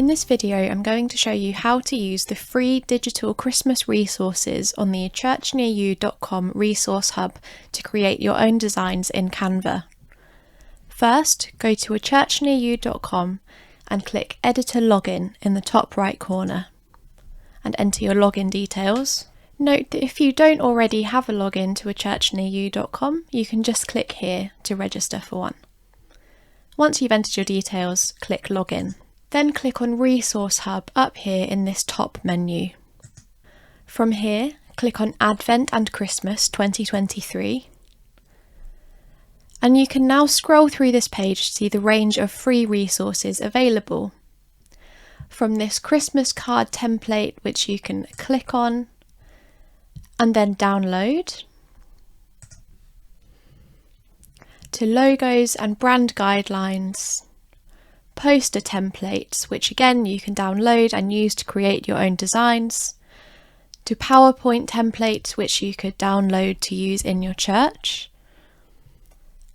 In this video, I'm going to show you how to use the free digital Christmas resources on the churchnearyou.com resource hub to create your own designs in Canva. First, go to churchnearyou.com and click Editor Login in the top right corner and enter your login details. Note that if you don't already have a login to churchnearyou.com, you can just click here to register for one. Once you've entered your details, click Login. Then click on Resource Hub up here in this top menu. From here, click on Advent and Christmas 2023. And you can now scroll through this page to see the range of free resources available. From this Christmas card template, which you can click on and then download, to logos and brand guidelines, poster templates, which again you can download and use to create your own designs, to PowerPoint templates, which you could download to use in your church,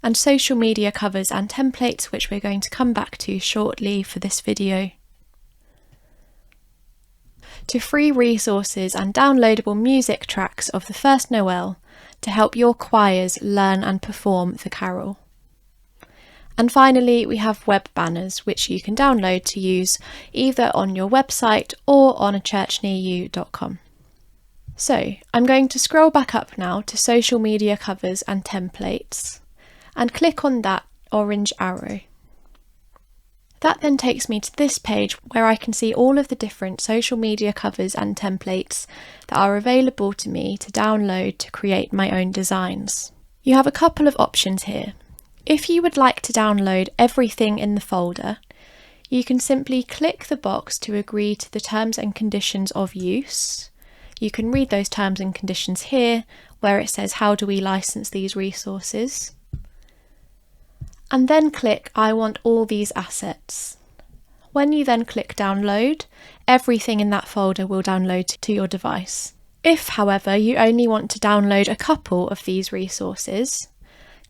and social media covers and templates, which we're going to come back to shortly for this video, to free resources and downloadable music tracks of the first Noel to help your choirs learn and perform the carol. And finally, we have web banners, which you can download to use either on your website or on churchnearyou.com. So I'm going to scroll back up now to social media covers and templates and click on that orange arrow. That then takes me to this page where I can see all of the different social media covers and templates that are available to me to download to create my own designs. You have a couple of options here. If you would like to download everything in the folder, you can simply click the box to agree to the terms and conditions of use. You can read those terms and conditions here, where it says how do we license these resources. And then click I want all these assets. When you then click download, everything in that folder will download to your device. If, however, you only want to download a couple of these resources,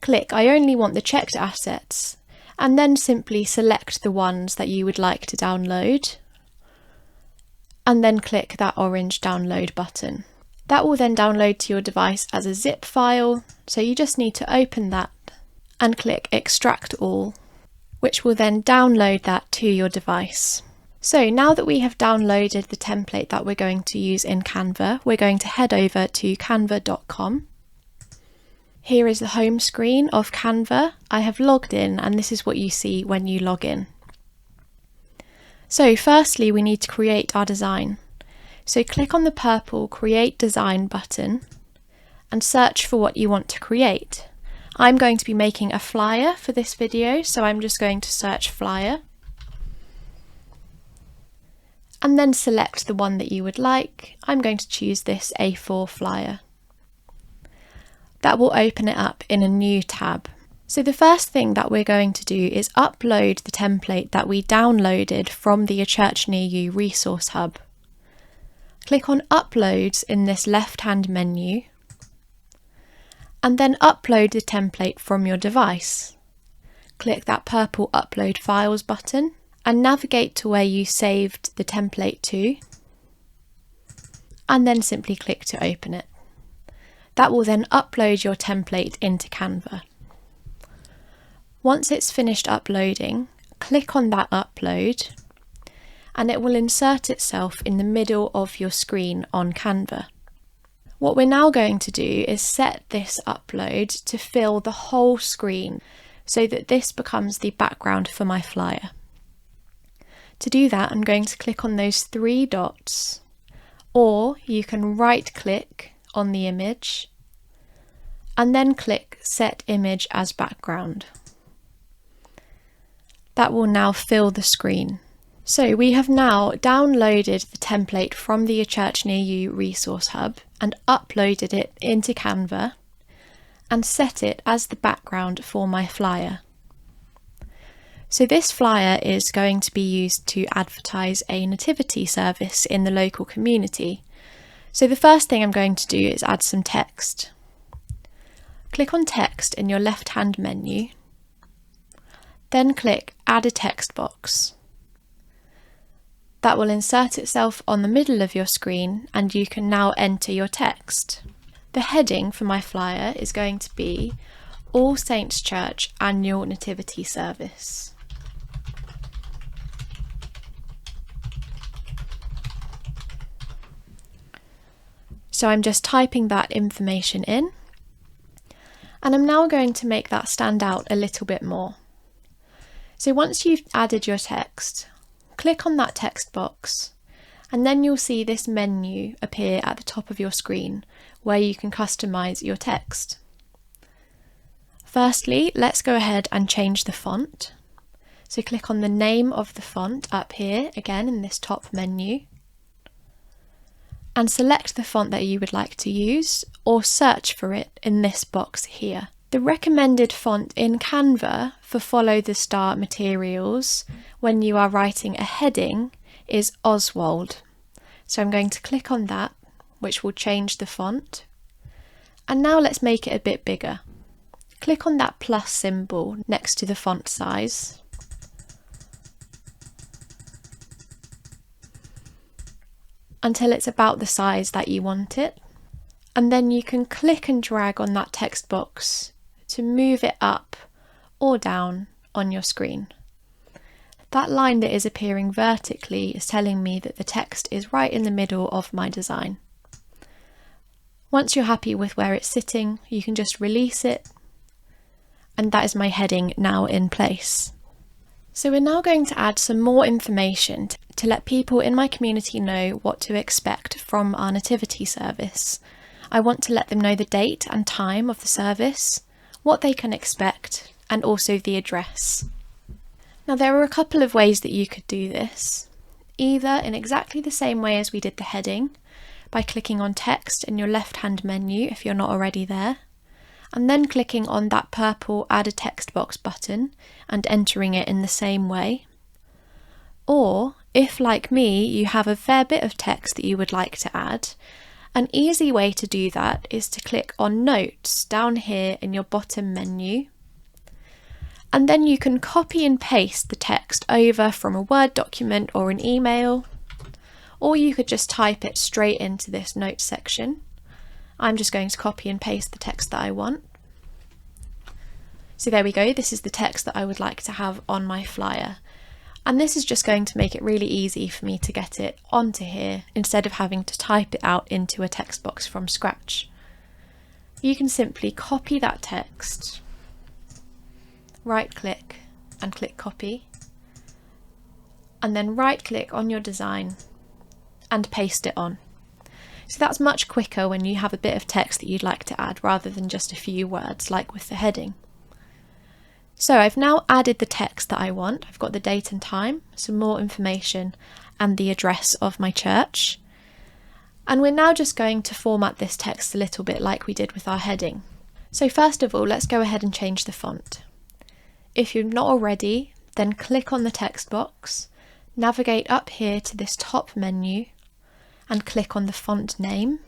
click I only want the checked assets, and then simply select the ones that you would like to download, and then click that orange download button. That will then download to your device as a zip file, so you just need to open that and click Extract All, which will then download that to your device. So now that we have downloaded the template that we're going to use in Canva, we're going to head over to canva.com. Here is the home screen of Canva. I have logged in, and this is what you see when you log in. So firstly, we need to create our design. So click on the purple Create Design button and search for what you want to create. I'm going to be making a flyer for this video, so I'm just going to search flyer. And then select the one that you would like. I'm going to choose this A4 flyer. That will open it up in a new tab. So the first thing that we're going to do is upload the template that we downloaded from the Church Near You resource hub. Click on Uploads in this left-hand menu, and then upload the template from your device. Click that purple Upload Files button and navigate to where you saved the template to, and then simply click to open it. That will then upload your template into Canva. Once it's finished uploading, click on that upload and it will insert itself in the middle of your screen on Canva. What we're now going to do is set this upload to fill the whole screen so that this becomes the background for my flyer. To do that, I'm going to click on those three dots, or you can right click on the image and then click Set Image as Background. That will now fill the screen. So we have now downloaded the template from the Church Near You resource hub and uploaded it into Canva and set it as the background for my flyer. So this flyer is going to be used to advertise a nativity service in the local community. So the first thing I'm going to do is add some text. Click on Text in your left-hand menu, then click Add a Text Box. That will insert itself on the middle of your screen and you can now enter your text. The heading for my flyer is going to be All Saints Church Annual Nativity Service. So I'm just typing that information in, and I'm now going to make that stand out a little bit more. So once you've added your text, click on that text box, and then you'll see this menu appear at the top of your screen where you can customize your text. Firstly, let's go ahead and change the font. So click on the name of the font up here, again in this top menu, and select the font that you would like to use, or search for it in this box here. The recommended font in Canva for Follow the Star materials when you are writing a heading is Oswald. So I'm going to click on that, which will change the font. And now let's make it a bit bigger. Click on that plus symbol next to the font size. Until it's about the size that you want it. And then you can click and drag on that text box to move it up or down on your screen. That line that is appearing vertically is telling me that the text is right in the middle of my design. Once you're happy with where it's sitting, you can just release it, and that is my heading now in place. So we're now going to add some more information to let people in my community know what to expect from our nativity service. I want to let them know the date and time of the service, what they can expect, and also the address. Now there are a couple of ways that you could do this. Either in exactly the same way as we did the heading, by clicking on text in your left-hand menu if you're not already there, and then clicking on that purple Add a Text Box button and entering it in the same way. Or, if like me, you have a fair bit of text that you would like to add, an easy way to do that is to click on Notes down here in your bottom menu, and then you can copy and paste the text over from a Word document or an email, or you could just type it straight into this Notes section. I'm just going to copy and paste the text that I want. So there we go, this is the text that I would like to have on my flyer. And this is just going to make it really easy for me to get it onto here instead of having to type it out into a text box from scratch. You can simply copy that text, right click and click copy, and then right click on your design and paste it on. So that's much quicker when you have a bit of text that you'd like to add rather than just a few words like with the heading. So I've now added the text that I want. I've got the date and time, some more information, and the address of my church. And we're now just going to format this text a little bit like we did with our heading. So first of all, let's go ahead and change the font. If you're not already, then click on the text box, navigate up here to this top menu, and click on the font name.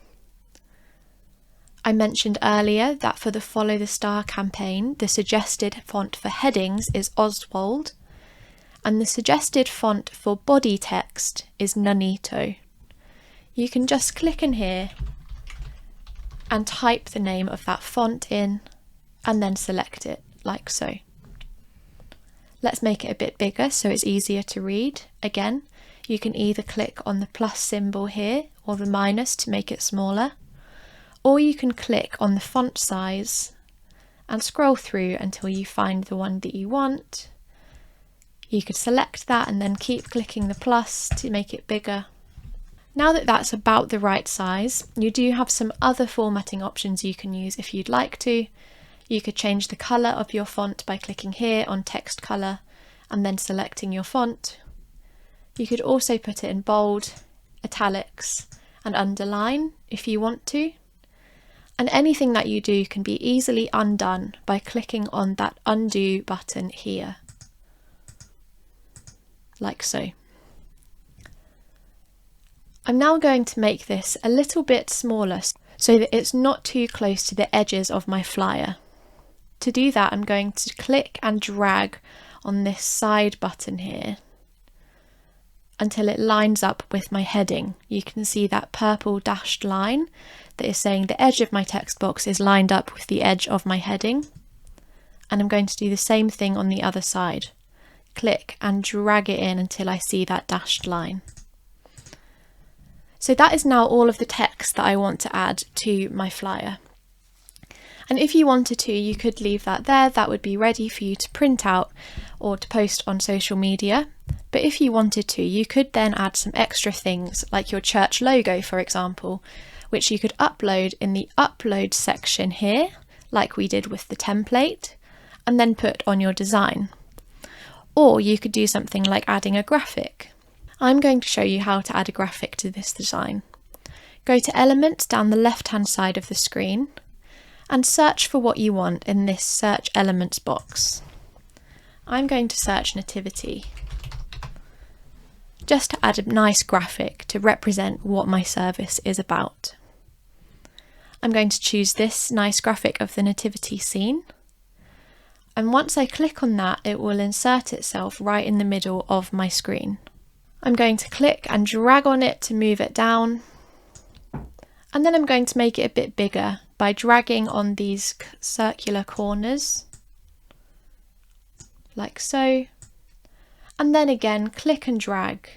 I mentioned earlier that for the Follow the Star campaign, the suggested font for headings is Oswald, and the suggested font for body text is Nunito. You can just click in here and type the name of that font in, and then select it, like so. Let's make it a bit bigger so it's easier to read. Again, you can either click on the plus symbol here or the minus to make it smaller, or you can click on the font size and scroll through until you find the one that you want. You could select that and then keep clicking the plus to make it bigger. Now that that's about the right size, you do have some other formatting options you can use if you'd like to. You could change the colour of your font by clicking here on text colour and then selecting your font. You could also put it in bold, italics and underline if you want to. And anything that you do can be easily undone by clicking on that undo button here, like so. I'm now going to make this a little bit smaller so that it's not too close to the edges of my flyer. To do that, I'm going to click and drag on this side button here until it lines up with my heading. You can see that purple dashed line that is saying the edge of my text box is lined up with the edge of my heading. And I'm going to do the same thing on the other side. Click and drag it in until I see that dashed line. So that is now all of the text that I want to add to my flyer. And if you wanted to, you could leave that there. That would be ready for you to print out or to post on social media. But if you wanted to, you could then add some extra things like your church logo, for example, which you could upload in the upload section here, like we did with the template, and then put on your design. Or you could do something like adding a graphic. I'm going to show you how to add a graphic to this design. Go to Elements down the left-hand side of the screen and search for what you want in this Search Elements box. I'm going to search Nativity, just to add a nice graphic to represent what my service is about. I'm going to choose this nice graphic of the Nativity scene. And once I click on that, it will insert itself right in the middle of my screen. I'm going to click and drag on it to move it down. And then I'm going to make it a bit bigger by dragging on these circular corners, like so. And then again, click and drag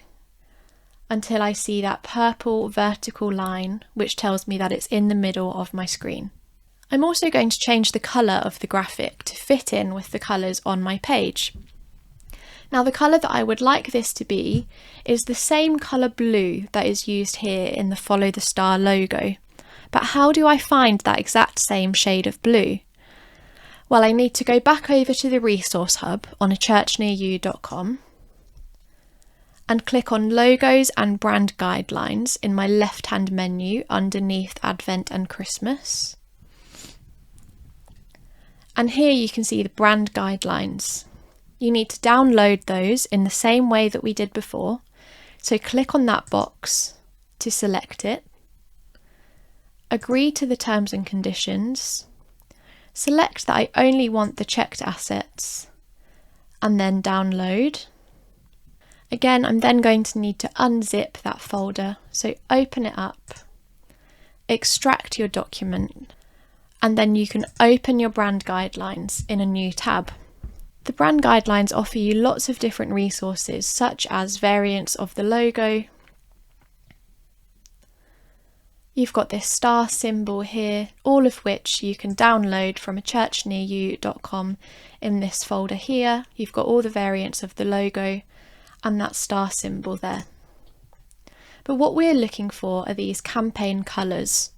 until I see that purple vertical line, which tells me that it's in the middle of my screen. I'm also going to change the colour of the graphic to fit in with the colours on my page. Now the colour that I would like this to be is the same colour blue that is used here in the Follow the Star logo. But how do I find that exact same shade of blue? Well, I need to go back over to the Resource Hub on achurchnearyou.com and click on Logos and Brand Guidelines in my left-hand menu underneath Advent and Christmas. And here you can see the brand guidelines. You need to download those in the same way that we did before. So click on that box to select it. Agree to the terms and conditions. Select that I only want the checked assets and then download. Again, I'm then going to need to unzip that folder. So open it up, extract your document, and then you can open your brand guidelines in a new tab. The brand guidelines offer you lots of different resources, such as variants of the logo. You've got this star symbol here, all of which you can download from achurchnearyou.com in this folder here. You've got all the variants of the logo and that star symbol there. But what we're looking for are these campaign colours.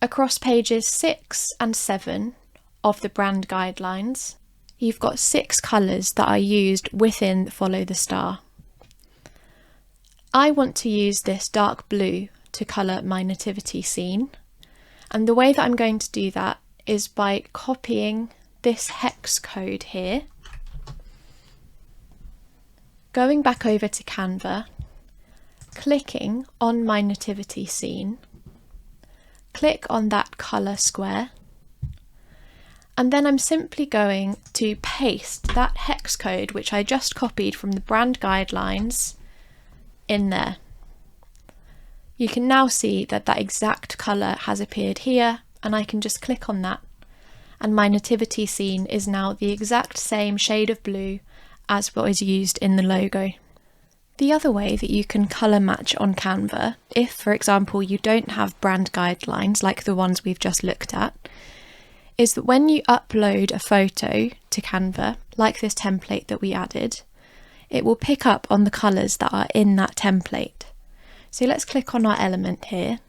Across pages 6 and 7 of the brand guidelines, you've got 6 colours that are used within Follow the Star. I want to use this dark blue to colour my nativity scene, and the way that I'm going to do that is by copying this hex code here, going back over to Canva, clicking on my nativity scene, click on that colour square, and then I'm simply going to paste that hex code which I just copied from the brand guidelines in there. You can now see that that exact colour has appeared here, and I can just click on that, and my nativity scene is now the exact same shade of blue as what is used in the logo. The other way that you can colour match on Canva, if for example you don't have brand guidelines like the ones we've just looked at, is that when you upload a photo to Canva, like this template that we added, it will pick up on the colours that are in that template. So let's click on our element here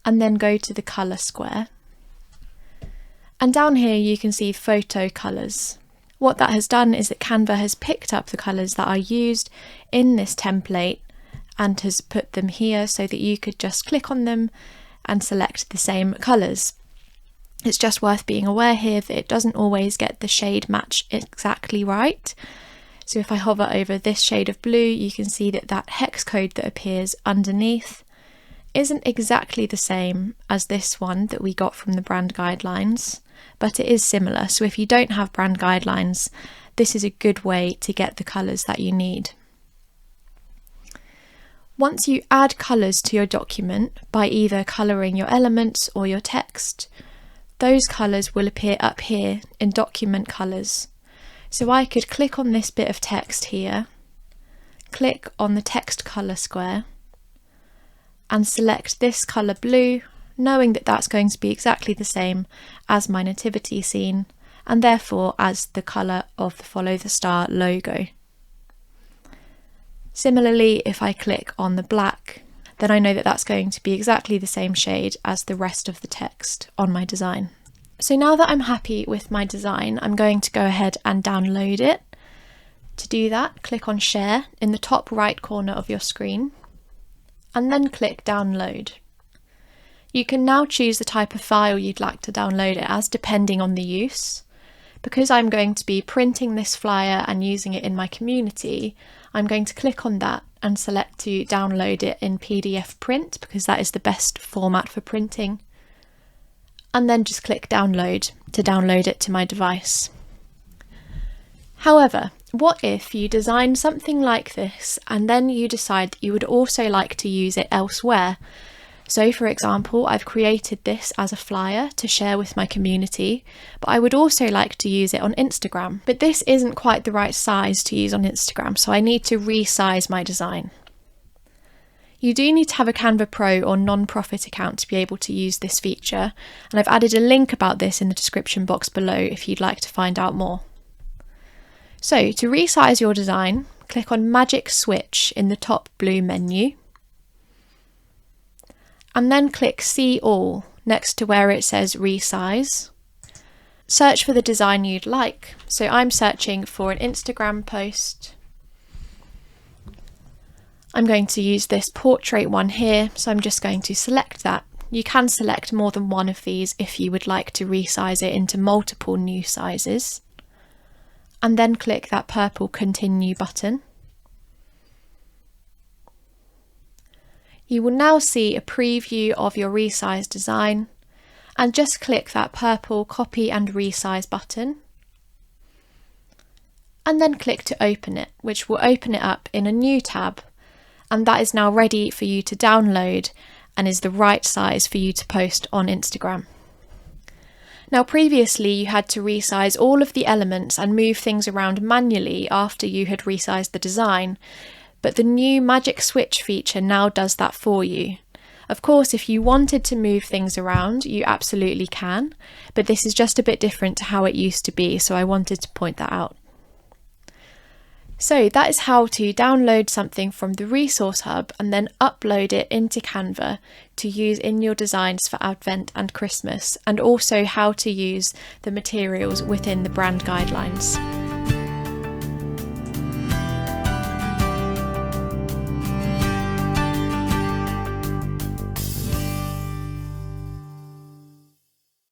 and then go to the colour square. And down here you can see photo colours. What that has done is that Canva has picked up the colours that are used in this template and has put them here so that you could just click on them and select the same colours. It's just worth being aware here that it doesn't always get the shade match exactly right. So if I hover over this shade of blue, you can see that that hex code that appears underneath isn't exactly the same as this one that we got from the brand guidelines, but it is similar. So if you don't have brand guidelines, this is a good way to get the colours that you need. Once you add colours to your document by either colouring your elements or your text, those colours will appear up here in document colours. So I could click on this bit of text here, click on the text colour square, and select this colour blue, knowing that that's going to be exactly the same as my nativity scene, and therefore as the colour of the Follow the Star logo. Similarly, if I click on the black, then I know that that's going to be exactly the same shade as the rest of the text on my design. So now that I'm happy with my design, I'm going to go ahead and download it. To do that, click on Share in the top right corner of your screen, and then click Download. You can now choose the type of file you'd like to download it as, depending on the use. Because I'm going to be printing this flyer and using it in my community, I'm going to click on that and select to download it in PDF print, because that is the best format for printing. And then just click Download to download it to my device. However, what if you design something like this and then you decide that you would also like to use it elsewhere? So for example, I've created this as a flyer to share with my community, but I would also like to use it on Instagram. But this isn't quite the right size to use on Instagram, so I need to resize my design. You do need to have a Canva Pro or non-profit account to be able to use this feature, and I've added a link about this in the description box below if you'd like to find out more. So to resize your design, click on Magic Switch in the top blue menu, and then click See All next to where it says Resize. Search for the design you'd like. So I'm searching for an Instagram post. I'm going to use this portrait one here, so I'm just going to select that. You can select more than one of these if you would like to resize it into multiple new sizes. And then click that purple Continue button. You will now see a preview of your resized design, and just click that purple Copy and Resize button, and then click to open it, which will open it up in a new tab, and that is now ready for you to download and is the right size for you to post on Instagram. Now previously you had to resize all of the elements and move things around manually after you had resized the design, but the new Magic Switch feature now does that for you. Of course, if you wanted to move things around, you absolutely can, but this is just a bit different to how it used to be, so I wanted to point that out. So that is how to download something from the Resource Hub and then upload it into Canva to use in your designs for Advent and Christmas, and also how to use the materials within the brand guidelines.